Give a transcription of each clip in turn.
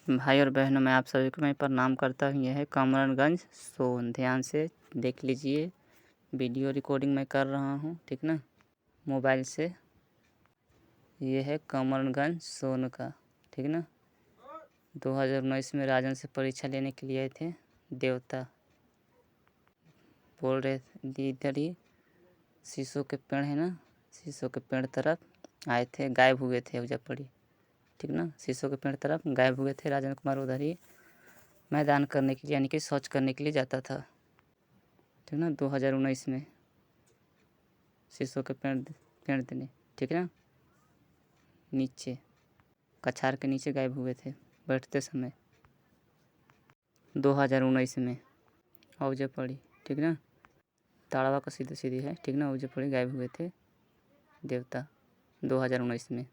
भाई और बहनों, मैं आप सभी को मैं प्रणाम करता हूँ। यह है कमरगंज सोन। ध्यान से देख लीजिए, वीडियो रिकॉर्डिंग मैं कर रहा हूँ, ठीक ना, मोबाइल से। यह है कमरगंज सोन का, ठीक ना। 2019 में राजन से परीक्षा लेने के लिए आए थे देवता। बोल रहे थे इधर ही शीशों के पेड़ है ना, शीशों के पेड़ तरफ आए थे, गायब हुए थे उजब पड़ी, ठीक ना। शीशों के पेड़ तरफ गायब हुए थे। राजन कुमार उधर ही मैदान करने के लिए, यानी कि शौच करने के लिए जाता था, ठीक ना। 2019 में शीशों के पेड़ देने, ठीक है ना, नीचे कछार के नीचे गायब हुए थे बैठते समय 2019 में। औजे पड़ी, ठीक ना, ताड़वा का सीधे सीधी है, ठीक ना। औजे पड़ी गायब हुए थे देवता 2019 में।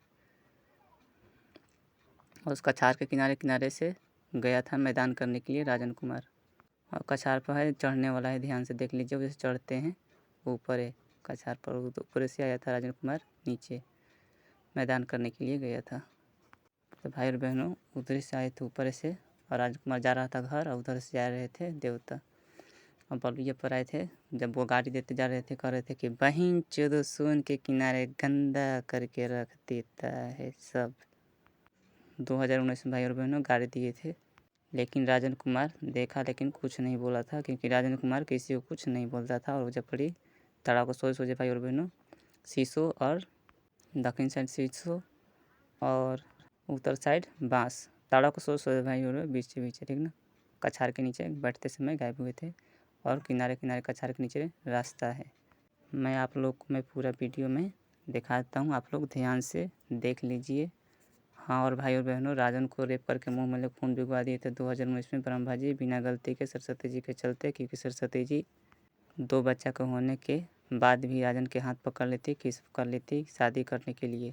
और उस कछार के किनारे किनारे से गया था मैदान करने के लिए राजन कुमार। और कछार पर है, चढ़ने वाला है, ध्यान से देख लीजिए। वैसे चढ़ते हैं ऊपर है कछार पर, ऊपर से आया था राजन कुमार, नीचे मैदान करने के लिए गया था। तो भाई और बहनों, उधर से आए थे ऊपर से, और राजन कुमार जा रहा था घर, और उधर से जा रहे थे देवता। और बलुइया पर आए थे, जब वो गाड़ी देते जा रहे थे, कह रहे थे कि बहिन चोदो सोन के किनारे गंदा करके रख देता है सब। 2019 में भाई और बहनों गाड़ी दिए थे, लेकिन राजन कुमार देखा, लेकिन कुछ नहीं बोला था, क्योंकि राजन कुमार किसी को कुछ नहीं बोलता था। और जब पड़ी ताड़ा को सोचे भाई और बहनों, शीशो और दक्षिण साइड शीशो और उत्तर साइड बांस। ताड़ा को सोचे भाई और बीच बीच, ठीक ना, कछार के नीचे बैठते समय गायब हुए थे, और किनारे किनारे कछार के नीचे रास्ता है। मैं आप लोग को मैं पूरा वीडियो में दिखाता हूँ, आप लोग ध्यान से देख लीजिए। हाँ, और भाई और बहनों, राजन को रेप करके मुंह में खून भिगवा दिए थे 2019 में ब्रह्मा जी, बिना गलती के सरस्वती जी के चलते। क्योंकि सरस्वती जी 2 बच्चा के होने के बाद भी राजन के हाथ पकड़ लेती, किस कर लेती शादी करने के लिए,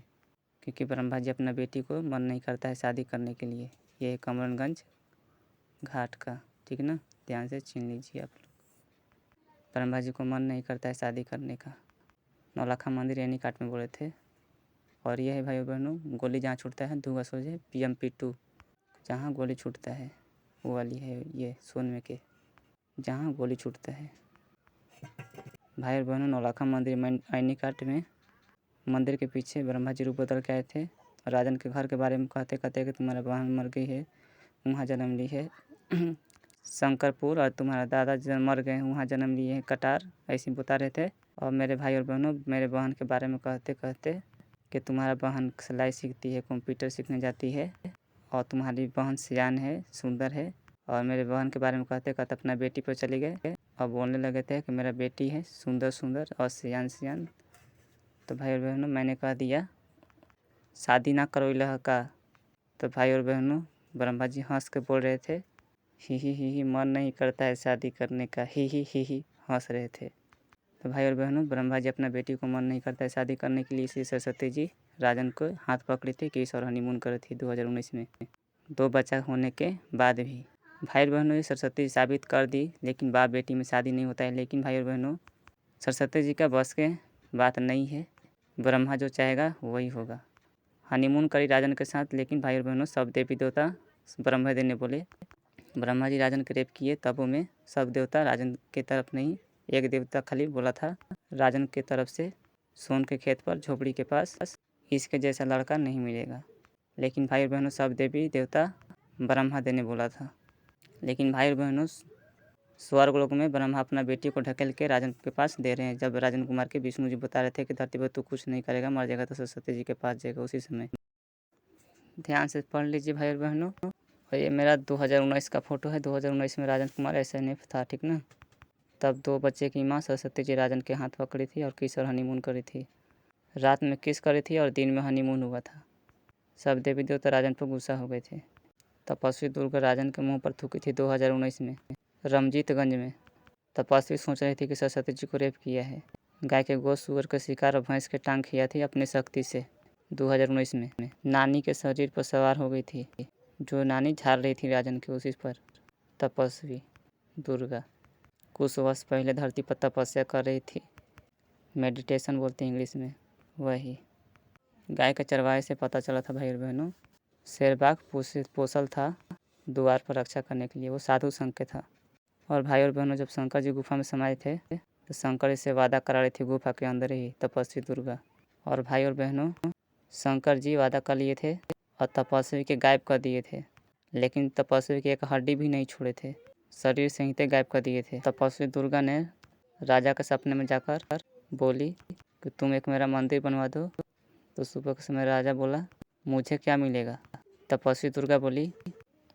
क्योंकि ब्रह्मा जी अपना बेटी को मन नहीं करता है शादी करने के लिए। ये है कमरगंज घाट का, ठीक ना, ध्यान से छीन लीजिए आप लोग। ब्रह्मा जी को मन नहीं करता है शादी करने का। नौलखा मंदिर यानी काट में बोले थे। और यह है भाई बहनों, गोली जहाँ छूटता है धुआं सोझे PMP2, जहाँ गोली छूटता है वो वाली है ये सोन में के, जहाँ गोली छूटता है। भाई और बहनों, नौलखा मंदिर आईनी काट में मंदिर के पीछे ब्रह्मा जी रूप बदल के आए थे। राजन के घर के बारे में कहते कहते कि तुम्हारा बहन मर गई है, वहाँ जन्म ली है शंकरपुर, और तुम्हारा दादा मर गए वहाँ जन्म लिए हैं कटार, ऐसे बता रहे थे। और मेरे भाई और बहनों, मेरे बहन के बारे में कहते कहते कि तुम्हारा बहन सिलाई सीखती है, कंप्यूटर सीखने जाती है, और तुम्हारी बहन सियान है, सुंदर है। और मेरे बहन के बारे में कहते कहते अपना बेटी पर चले गए, और बोलने लगे थे कि मेरा बेटी है सुंदर सुंदर और सियान सियान। तो भाई और बहनों, मैंने कह दिया शादी ना करो इलह का। तो भाई और बहनों, ब्रह्मा जी हंस के बोल रहे थे, ही मन नहीं करता है शादी करने का, ही हंस रहे थे। तो भाई और बहनों, ब्रह्मा जी अपना बेटी को मन नहीं करता है शादी करने के लिए, इसी सरस्वती जी राजन को हाथ पकड़ी थी कि इस और हनीमून कर थी 2019 में 2 बच्चा होने के बाद भी। भाई और बहनों, ये सरस्वती साबित कर दी, लेकिन बाप बेटी में शादी नहीं होता है। लेकिन भाई और बहनों, सरस्वती जी का बस के बात नहीं है, ब्रह्मा जो चाहेगा वही होगा। हनीमून करी राजन के साथ, लेकिन भाई और बहनों, सब देवी देवता ब्रह्मा जी ने बोले, ब्रह्मा जी राजन के रेप किए, तब में सब देवता राजन के तरफ नहीं, एक देवता खाली बोला था राजन के तरफ से, सोन के खेत पर झोपड़ी के पास इसके जैसा लड़का नहीं मिलेगा। लेकिन भाई और बहनों, सब देवी देवता ब्रह्मा देने बोला था। लेकिन भाई और बहनों, स्वर्ग लोक में ब्रह्मा अपना बेटी को ढकेल के राजन के पास दे रहे हैं। जब राजन कुमार के विष्णु जी बता रहे थे कि धरती पर तू कुछ नहीं करेगा, मर जाएगा तो सरस्वती जी के पास जाएगा, उसी समय। ध्यान से पढ़ लीजिए भाई और बहनों। और ये मेरा 2019 का फ़ोटो है। 2019 में राजन कुमार SNF था, ठीक ना। तब 2 बच्चे की माँ सरस्वती जी राजन के हाथ पकड़ी थी, और किस और हनीमून करी थी। रात में किस करी थी और दिन में हनीमून हुआ था। सब देवी देवता राजन पर गुस्सा हो गए थे। तपस्वी दुर्गा राजन के मुँह पर थूकी थी 2019 में रमजीतगंज में। तपस्वी सोच रही थी कि सरस्वती जी को रेप किया है। गाय के गोश्त, सुअर के शिकार और भैंस के टांग खिया थी अपनी शक्ति से 2019 में। नानी के शरीर पर सवार हो गई थी, जो नानी झाड़ रही थी राजन के, उसी पर तपस्वी दुर्गा कुछ वर्ष पहले धरती पर तपस्या कर रही थी, मेडिटेशन बोलते हैं इंग्लिश में। वही गाय के चरवाहे से पता चला था भाई और बहनों, शेरबाग पोसल था द्वार पर रक्षा करने के लिए। वो साधु संघ के था। और भाई और बहनों, जब शंकर जी गुफा में समाये थे तो शंकर से वादा करा रही थी गुफा के अंदर ही तपस्वी दुर्गा। और भाई और बहनों, शंकर जी वादा कर लिए थे और तपस्वी के गायब कर दिए थे, लेकिन तपस्वी की एक हड्डी भी नहीं छोड़े थे, शरीर से ही गायब कर दिए थे। तपस्वी दुर्गा ने राजा के सपने में जाकर बोली कि तुम एक मेरा मंदिर बनवा दो। तो सुबह के समय राजा बोला, मुझे क्या मिलेगा? तपस्वी दुर्गा बोली,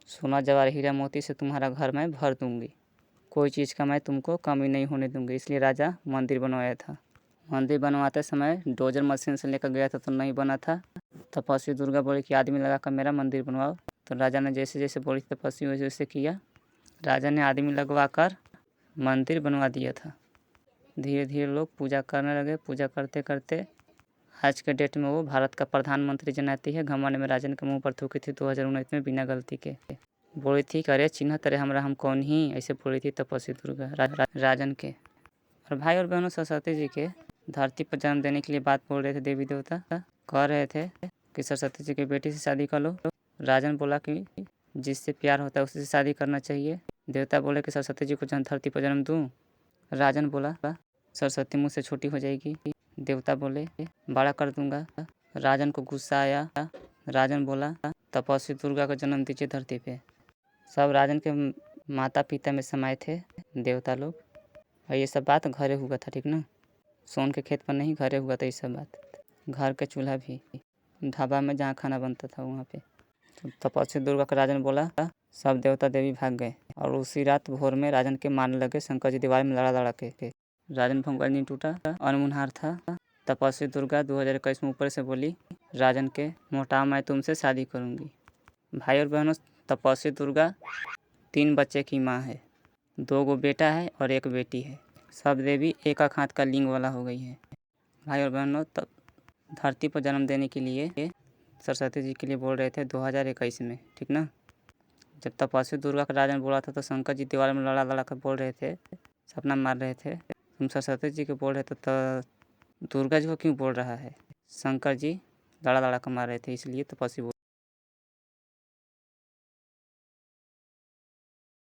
सोना जवाहर हीरा मोती से तुम्हारा घर मैं भर दूंगी, कोई चीज़ का मैं तुमको कमी नहीं होने दूंगी। इसलिए राजा मंदिर बनवाया था। मंदिर बनवाते समय डोजर मशीन से लेकर गया था तो नहीं बना था। तपस्वी दुर्गा बोली कि आदमी लगा कर मेरा मंदिर बनवाओ। तो राजा ने जैसे जैसे बोली तपस्वी वैसे वैसे किया। राजा ने आदमी लगवा कर मंदिर बनवा दिया था। धीरे धीरे लोग पूजा करने लगे। पूजा करते करते आज के डेट में वो भारत का प्रधानमंत्री जनाती है। घमंड में राजन के मुंह पर थूकी थी 2019 में बिना गलती के। बोली थी कि अरे चिन्ह तेरे हमरा हम कौन ही, ऐसे बोली थी तपस्वी दुर्गा राजन के। और भाई और बहनों, सरस्वती जी के धरती पर जन्म देने के लिए बात बोल रहे थे देवी देवता। कह रहे थे कि सरस्वती जी की बेटी से शादी कर लो। राजन बोला कि जिससे प्यार होता है उसी से शादी करना चाहिए। देवता बोले कि सरस्वती जी को धरती पर जन्म दूँ। राजन बोला सरस्वती मुझसे छोटी हो जाएगी। देवता बोले बड़ा कर दूंगा। राजन को गुस्सा आया। राजन बोला तपस्वी दुर्गा को जन्म दीजिए धरती पे। सब राजन के माता पिता में समाये थे देवता लोग। और ये सब बात घरे हुआ था, ठीक ना? सोन के खेत पर नहीं, घरे हुआ था ये सब बात। घर के चूल्हा भी, ढाबा में जहाँ खाना बनता था वहाँ पे। तो तपस्वी दुर्गा का राजन बोला, सब देवता देवी भाग गए। और उसी रात भोर में राजन के मारने लगे शंकर जी दीवार में लड़ा के। राजन भंगल नहीं टूटा, अनमुनहार था। तपस्वी दुर्गा 2021 में ऊपर से बोली, राजन के मोटा मैं तुमसे शादी करूँगी। भाई और बहनों, तपस्वी दुर्गा 3 बच्चे की माँ है। 2 बेटा है और 1 बेटी है। सब देवी एक हाथ का लिंग वाला हो गई है। भाई और बहनों, तब धरती पर जन्म देने के लिए सरस्वती जी के लिए बोल रहे थे 2021 में, ठीक ना? जब तपस्वी दुर्गा का राजन बोला था तो शंकर जी दीवार में लड़ा कर बोल रहे थे, सपना मार रहे थे, तुम सरस्वती जी को बोल रहे थे तो दुर्गा जी को क्यों बोल रहा है? शंकर जी लड़ा कर मार रहे थे, इसलिए तपस्वी